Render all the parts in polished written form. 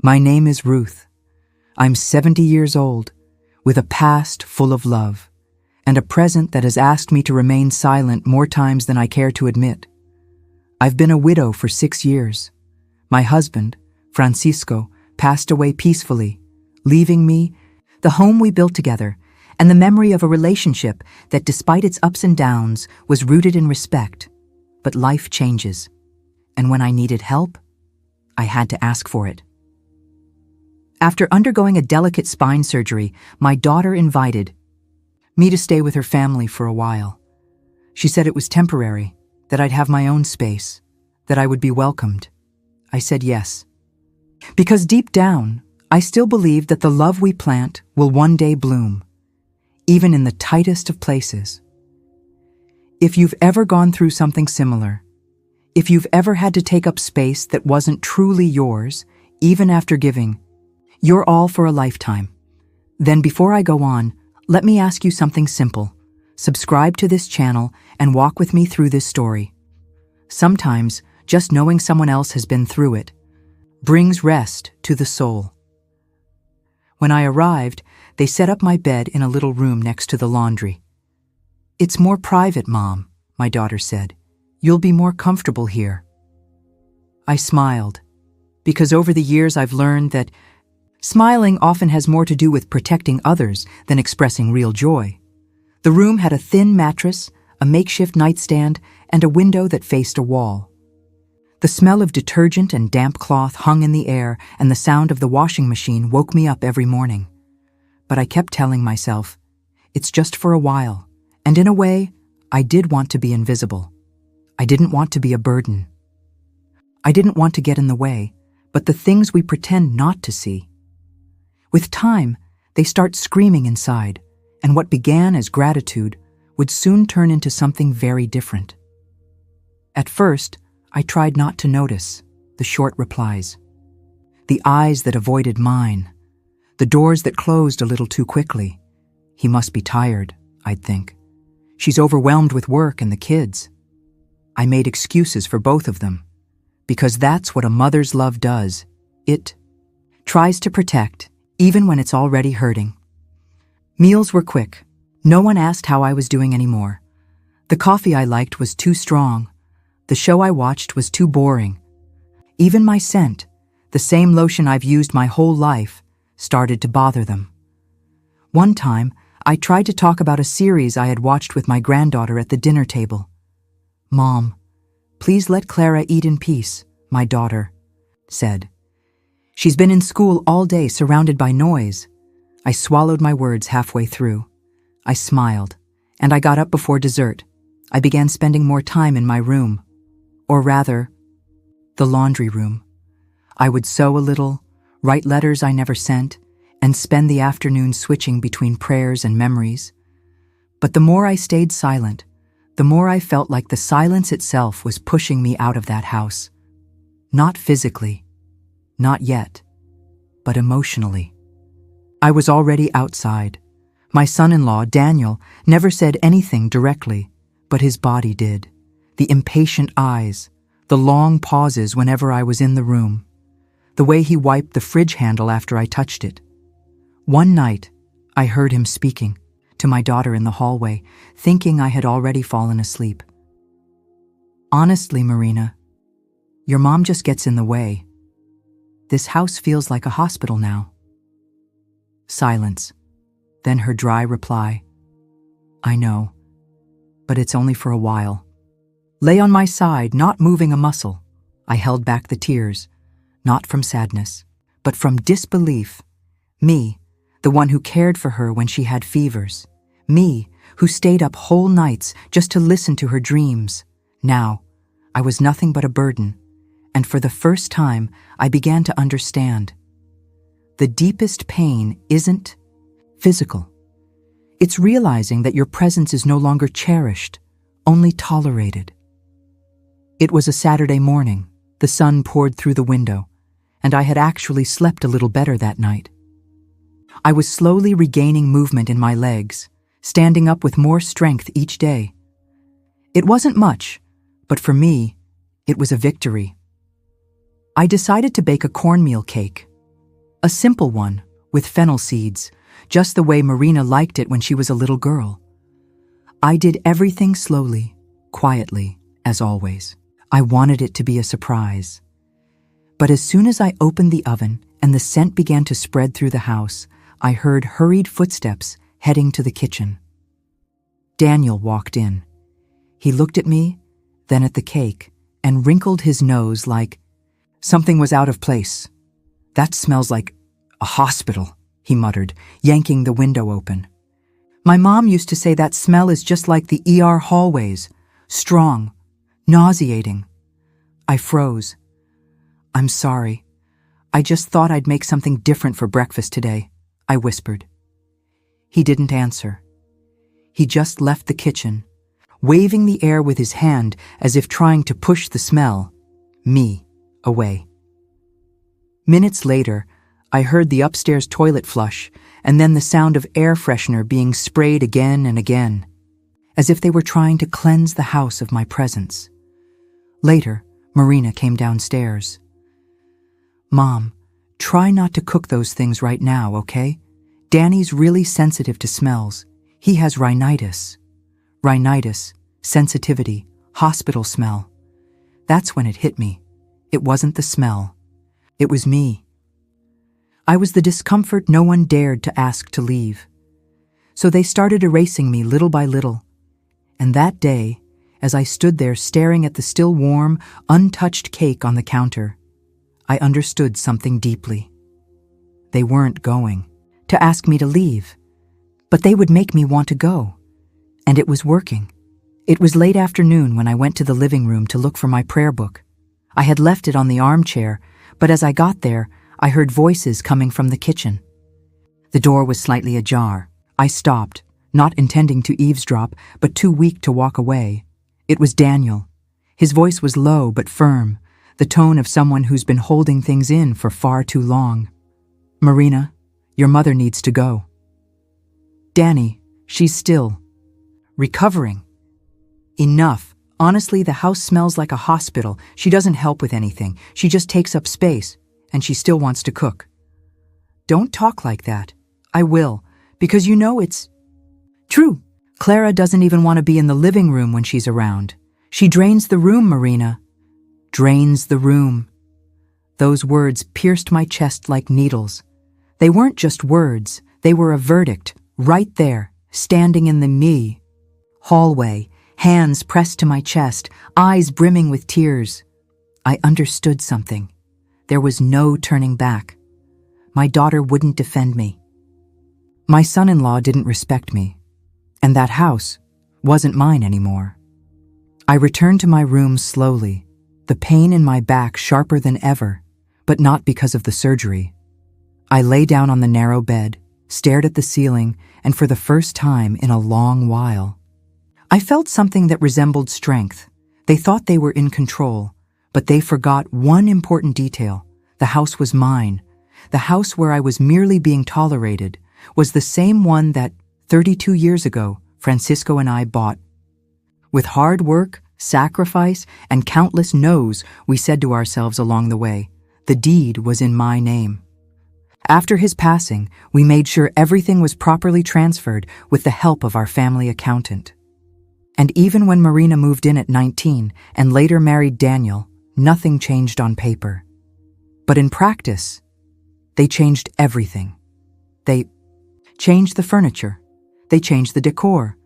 My name is Ruth. I'm 70 years old, with a past full of love, and a present that has asked me to remain silent more times than I care to admit. I've been a widow for 6 years. My husband, Francisco, passed away peacefully, leaving me the home we built together and the memory of a relationship that, despite its ups and downs, was rooted in respect. But life changes, and when I needed help, I had to ask for it. After undergoing a delicate spine surgery, my daughter invited me to stay with her family for a while. She said it was temporary, that I'd have my own space, that I would be welcomed. I said yes. Because deep down, I still believe that the love we plant will one day bloom, even in the tightest of places. If you've ever gone through something similar, if you've ever had to take up space that wasn't truly yours, even after giving, you're all for a lifetime. Then before I go on, let me ask you something simple. Subscribe to this channel and walk with me through this story. Sometimes, just knowing someone else has been through it brings rest to the soul. When I arrived, they set up my bed in a little room next to the laundry. "It's more private, Mom," my daughter said. "You'll be more comfortable here." I smiled, because over the years I've learned that smiling often has more to do with protecting others than expressing real joy. The room had a thin mattress, a makeshift nightstand, and a window that faced a wall. The smell of detergent and damp cloth hung in the air, and the sound of the washing machine woke me up every morning. But I kept telling myself, it's just for a while, and in a way, I did want to be invisible. I didn't want to be a burden. I didn't want to get in the way, but the things we pretend not to see. With time, they start screaming inside, and what began as gratitude would soon turn into something very different. At first, I tried not to notice the short replies, the eyes that avoided mine, the doors that closed a little too quickly. He must be tired, I'd think. She's overwhelmed with work and the kids. I made excuses for both of them, because that's what a mother's love does. It tries to protect, even when it's already hurting. Meals were quick. No one asked how I was doing anymore. The coffee I liked was too strong. The show I watched was too boring. Even my scent, the same lotion I've used my whole life, started to bother them. One time, I tried to talk about a series I had watched with my granddaughter at the dinner table. "Mom, please let Clara eat in peace," my daughter said. "She's been in school all day surrounded by noise." I swallowed my words halfway through. I smiled, and I got up before dessert. I began spending more time in my room, or rather, the laundry room. I would sew a little, write letters I never sent, and spend the afternoon switching between prayers and memories. But the more I stayed silent, the more I felt like the silence itself was pushing me out of that house. Not physically, not yet, but emotionally. I was already outside. My son-in-law, Daniel, never said anything directly, but his body did. The impatient eyes, the long pauses whenever I was in the room, the way he wiped the fridge handle after I touched it. One night, I heard him speaking to my daughter in the hallway, thinking I had already fallen asleep. "Honestly, Marina, your mom just gets in the way. This house feels like a hospital now." Silence. Then her dry reply, "I know, but it's only for a while." Lay on my side, not moving a muscle. I held back the tears, not from sadness, but from disbelief. Me, the one who cared for her when she had fevers. Me, who stayed up whole nights just to listen to her dreams. Now, I was nothing but a burden, and for the first time, I began to understand. The deepest pain isn't physical. It's realizing that your presence is no longer cherished, only tolerated. It was a Saturday morning. The sun poured through the window, and I had actually slept a little better that night. I was slowly regaining movement in my legs, standing up with more strength each day. It wasn't much, but for me, it was a victory. I decided to bake a cornmeal cake, A simple one, with fennel seeds, just the way Marina liked it when she was a little girl. I did everything slowly, quietly, as always. I wanted it to be a surprise. But as soon as I opened the oven and the scent began to spread through the house, I heard hurried footsteps heading to the kitchen. Daniel walked in. He looked at me, then at the cake, and wrinkled his nose like something was out of place. "That smells like a hospital," he muttered, yanking the window open. "My mom used to say that smell is just like the ER hallways, strong, nauseating." I froze. "I'm sorry. I just thought I'd make something different for breakfast today," I whispered. He didn't answer. He just left the kitchen, waving the air with his hand as if trying to push the smell, me, away. Minutes later, I heard the upstairs toilet flush and then the sound of air freshener being sprayed again and again, as if they were trying to cleanse the house of my presence. Later, Marina came downstairs. "Mom, try not to cook those things right now, okay? Danny's really sensitive to smells. He has rhinitis." Rhinitis, sensitivity, hospital smell. That's when it hit me. It wasn't the smell. It was me. I was the discomfort no one dared to ask to leave. So they started erasing me little by little. And that day, as I stood there staring at the still warm, untouched cake on the counter, I understood something deeply. They weren't going to ask me to leave, but they would make me want to go. And it was working. It was late afternoon when I went to the living room to look for my prayer book. I had left it on the armchair, but as I got there, I heard voices coming from the kitchen. The door was slightly ajar. I stopped, not intending to eavesdrop, but too weak to walk away. It was Daniel. His voice was low but firm, the tone of someone who's been holding things in for far too long. "Marina, your mother needs to go." "Danny, she's still recovering." "Enough. Honestly, the house smells like a hospital. She doesn't help with anything. She just takes up space, and she still wants to cook." "Don't talk like that." "I will, because you know it's true. Clara doesn't even want to be in the living room when she's around. She drains the room, Marina. Drains the room." Those words pierced my chest like needles. They weren't just words. They were a verdict, right there, standing in the hallway, hands pressed to my chest, eyes brimming with tears. I understood something. There was no turning back. My daughter wouldn't defend me. My son-in-law didn't respect me, and that house wasn't mine anymore. I returned to my room slowly, the pain in my back sharper than ever, but not because of the surgery. I lay down on the narrow bed, stared at the ceiling, and for the first time in a long while, I felt something that resembled strength. They thought they were in control, but they forgot one important detail. The house was mine. The house where I was merely being tolerated was the same one that, 32 years ago, Francisco and I bought. With hard work, sacrifice, and countless no's, we said to ourselves along the way, the deed was in my name. After his passing, we made sure everything was properly transferred with the help of our family accountant. And even when Marina moved in at 19 and later married Daniel, nothing changed on paper. But in practice, they changed everything. They changed the furniture. They changed the decor.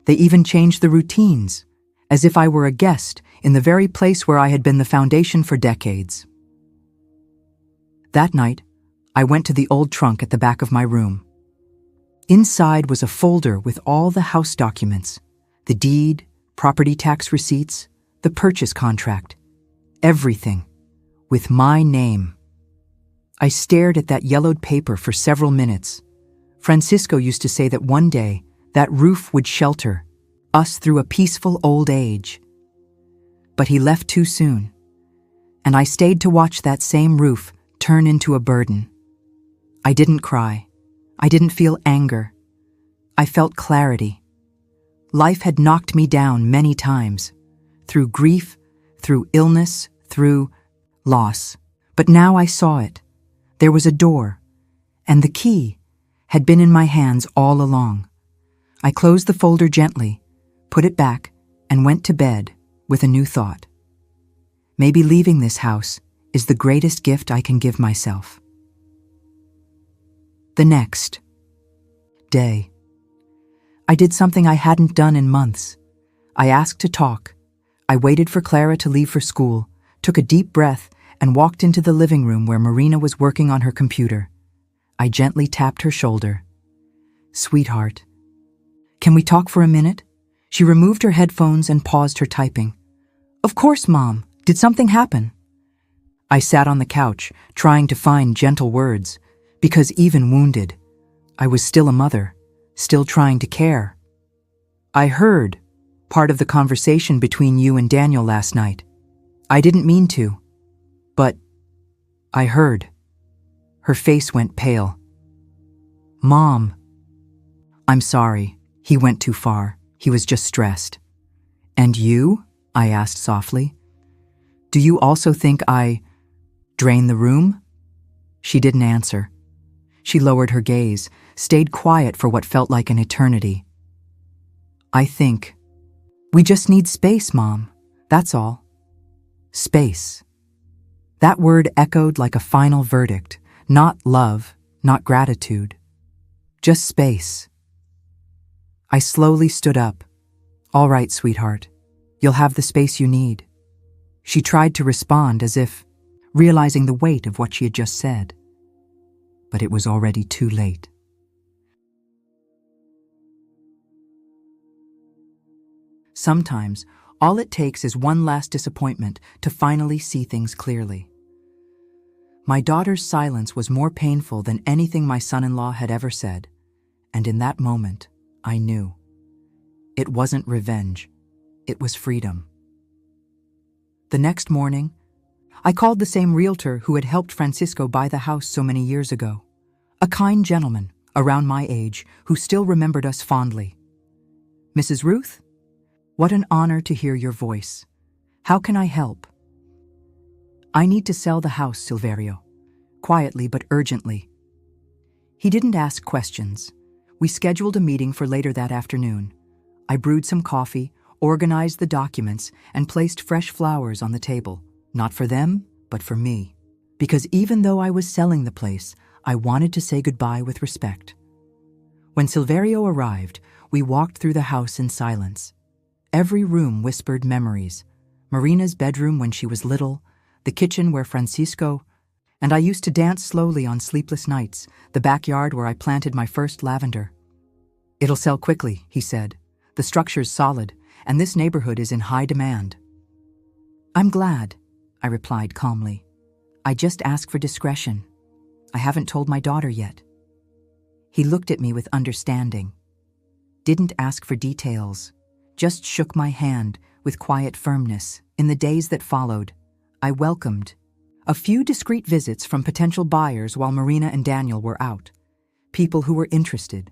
They even changed the routines, as if I were a guest in the very place where I had been the foundation for decades. That night, I went to the old trunk at the back of my room. Inside was a folder with all the house documents, the deed, property tax receipts, the purchase contract, everything, with my name. I stared at that yellowed paper for several minutes. Francisco used to say that one day that roof would shelter us through a peaceful old age. But he left too soon, and I stayed to watch that same roof turn into a burden. I didn't cry. I didn't feel anger. I felt clarity. Life had knocked me down many times, through grief, through illness, through loss. But now I saw it. There was a door, And the key had been in my hands all along. I closed the folder gently, put it back, and went to bed with a new thought. Maybe leaving this house is the greatest gift I can give myself. The next day, I did something I hadn't done in months. I asked to talk. I waited for Clara to leave for school, took a deep breath, and walked into the living room where Marina was working on her computer. I gently tapped her shoulder. "Sweetheart, can we talk for a minute?" She removed her headphones and paused her typing. "Of course, Mom. Did something happen?" I sat on the couch, trying to find gentle words, because even wounded, I was still a mother, still trying to care. "I heard part of the conversation between you and Daniel last night. I didn't mean to, but I heard." Her face went pale. "Mom." "I'm sorry. He went too far. He was just stressed." "And you?" I asked softly. "Do you also think I drained the room?" She didn't answer. She lowered her gaze, stayed quiet for what felt like an eternity. "I think we just need space, Mom. That's all." Space. That word echoed like a final verdict. Not love, not gratitude. Just space. I slowly stood up. "All right, sweetheart. You'll have the space you need." She tried to respond as if realizing the weight of what she had just said. But it was already too late. Sometimes, all it takes is one last disappointment to finally see things clearly. My daughter's silence was more painful than anything my son-in-law had ever said, and in that moment, I knew. It wasn't revenge. It was freedom. The next morning, I called the same realtor who had helped Francisco buy the house so many years ago. A kind gentleman, around my age, who still remembered us fondly. "Mrs. Ruth? What an honor to hear your voice. How can I help?" "I need to sell the house, Silverio." Quietly but urgently. He didn't ask questions. We scheduled a meeting for later that afternoon. I brewed some coffee, organized the documents, and placed fresh flowers on the table. Not for them, but for me. Because even though I was selling the place, I wanted to say goodbye with respect. When Silverio arrived, we walked through the house in silence. Every room whispered memories. Marina's bedroom when she was little, the kitchen where Francisco and I used to dance slowly on sleepless nights, the backyard where I planted my first lavender. "It'll sell quickly," he said. "The structure's solid, and this neighborhood is in high demand." "I'm glad," I replied calmly. "I just ask for discretion. I haven't told my daughter yet." He looked at me with understanding. Didn't ask for details, just shook my hand with quiet firmness. In the days that followed, I welcomed a few discreet visits from potential buyers while Marina and Daniel were out. People who were interested.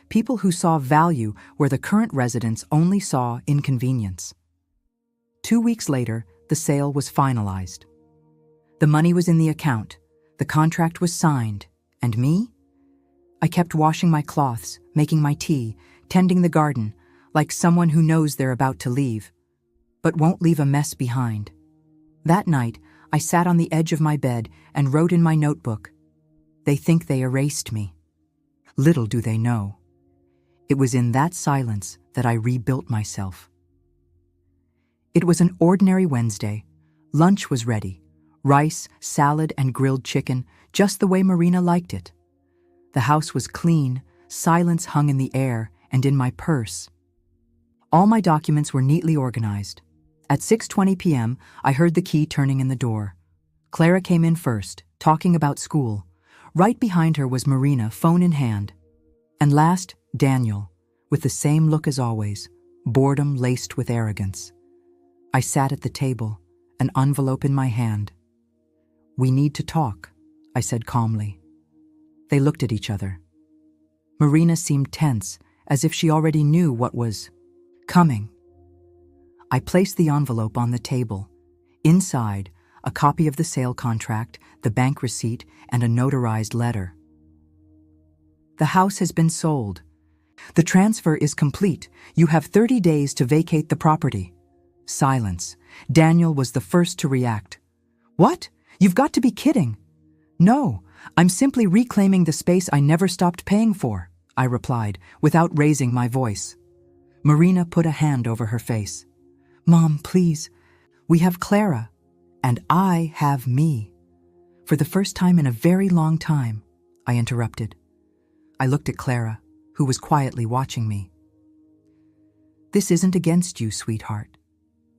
People who saw value where the current residents only saw inconvenience. 2 weeks later, the sale was finalized. The money was in the account, the contract was signed, and me? I kept washing my cloths, making my tea, tending the garden, like someone who knows they're about to leave, but won't leave a mess behind. That night, I sat on the edge of my bed and wrote in my notebook, "They think they erased me." Little do they know. It was in that silence that I rebuilt myself. It was an ordinary Wednesday. Lunch was ready. Rice, salad, and grilled chicken, just the way Marina liked it. The house was clean, silence hung in the air and in my purse. All my documents were neatly organized. At 6:20 p.m., I heard the key turning in the door. Clara came in first, talking about school. Right behind her was Marina, phone in hand. And last, Daniel, with the same look as always, boredom laced with arrogance. I sat at the table, an envelope in my hand. "We need to talk," I said calmly. They looked at each other. Marina seemed tense, as if she already knew what was coming. I placed the envelope on the table. Inside, a copy of the sale contract, the bank receipt, and a notarized letter. The house has been sold. The transfer is complete. You have 30 days to vacate the property. Silence. Daniel was the first to react. What? You've got to be kidding. No, I'm simply reclaiming the space I never stopped paying for, I replied, without raising my voice. Marina put a hand over her face. Mom, please. We have Clara, and I have me. For the first time in a very long time, I interrupted. I looked at Clara, who was quietly watching me. This isn't against you, sweetheart.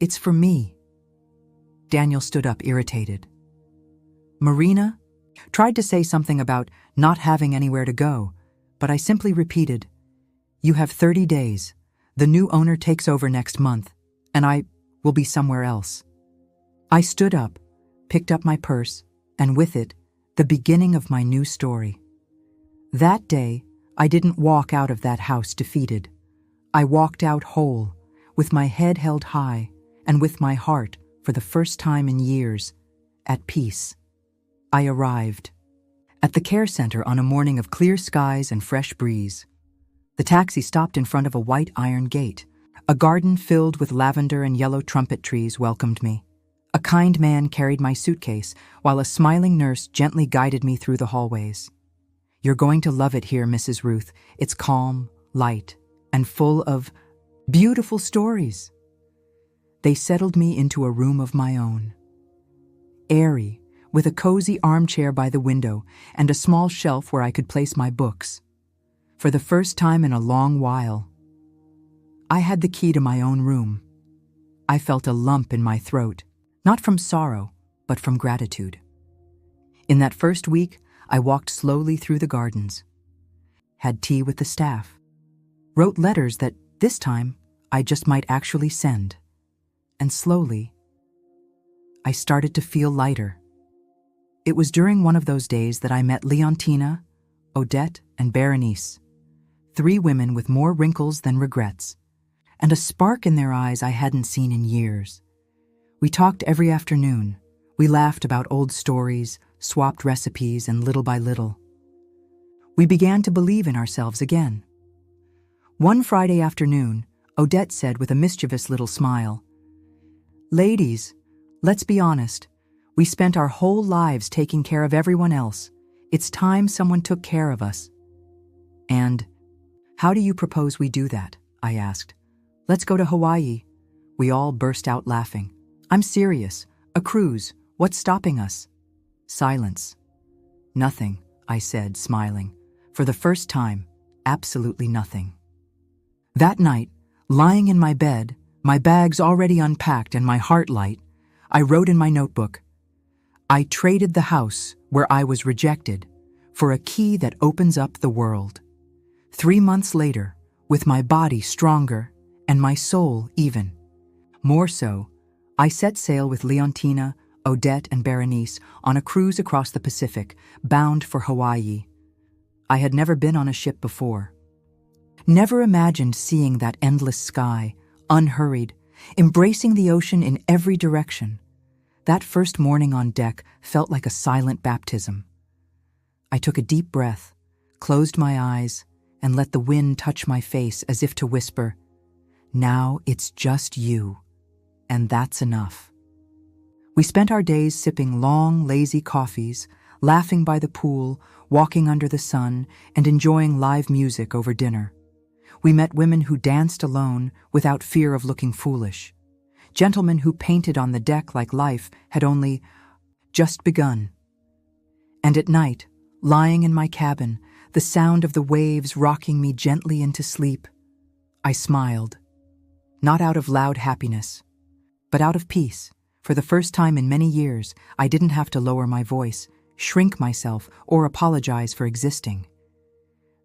It's for me. Daniel stood up, irritated. Marina tried to say something about not having anywhere to go, but I simply repeated, You have 30 days. The new owner takes over next month, and I will be somewhere else. I stood up, picked up my purse, and with it, the beginning of my new story. That day, I didn't walk out of that house defeated. I walked out whole, with my head held high, and with my heart, for the first time in years, at peace. I arrived at the care center on a morning of clear skies and fresh breeze. The taxi stopped in front of a white iron gate. A garden filled with lavender and yellow trumpet trees welcomed me. A kind man carried my suitcase, while a smiling nurse gently guided me through the hallways. You're going to love it here, Mrs. Ruth. It's calm, light, and full of beautiful stories. They settled me into a room of my own. Airy, with a cozy armchair by the window and a small shelf where I could place my books. For the first time in a long while, I had the key to my own room. I felt a lump in my throat, not from sorrow, but from gratitude. In that first week, I walked slowly through the gardens, had tea with the staff, wrote letters that, this time, I just might actually send. And slowly, I started to feel lighter. It was during one of those days that I met Leontina, Odette, and Berenice, 3 women with more wrinkles than regrets, and a spark in their eyes I hadn't seen in years. We talked every afternoon. We laughed about old stories, swapped recipes, and little by little, we began to believe in ourselves again. One Friday afternoon, Odette said with a mischievous little smile, Ladies, let's be honest. We spent our whole lives taking care of everyone else. It's time someone took care of us. And, how do you propose we do that? I asked. Let's go to Hawaii. We all burst out laughing. I'm serious. A cruise. What's stopping us? Silence. Nothing, I said, smiling. For the first time, absolutely nothing. That night, lying in my bed, my bags already unpacked and my heart light, I wrote in my notebook, I traded the house where I was rejected for a key that opens up the world. 3 months later, with my body stronger and my soul even. More so, I set sail with Leontina, Odette, and Berenice on a cruise across the Pacific, bound for Hawaii. I had never been on a ship before. Never imagined seeing that endless sky, unhurried, embracing the ocean in every direction. That first morning on deck felt like a silent baptism. I took a deep breath, closed my eyes, and let the wind touch my face as if to whisper, Now it's just you, and that's enough. We spent our days sipping long, lazy coffees, laughing by the pool, walking under the sun, and enjoying live music over dinner. We met women who danced alone without fear of looking foolish, gentlemen who painted on the deck like life had only just begun. And at night, lying in my cabin, the sound of the waves rocking me gently into sleep, I smiled, not out of loud happiness, but out of peace. For the first time in many years, I didn't have to lower my voice, shrink myself, or apologize for existing.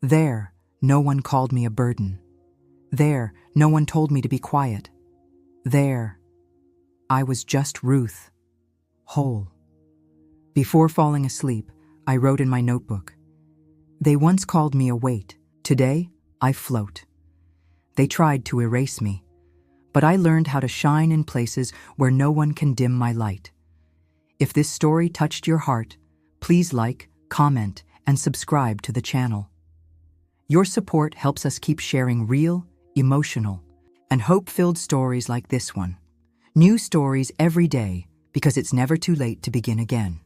There, no one called me a burden. There, no one told me to be quiet. There, I was just Ruth, whole. Before falling asleep, I wrote in my notebook, They once called me a weight. Today, I float. They tried to erase me, but I learned how to shine in places where no one can dim my light. If this story touched your heart, please like, comment, and subscribe to the channel. Your support helps us keep sharing real, emotional, and hope-filled stories like this one. New stories every day, because it's never too late to begin again.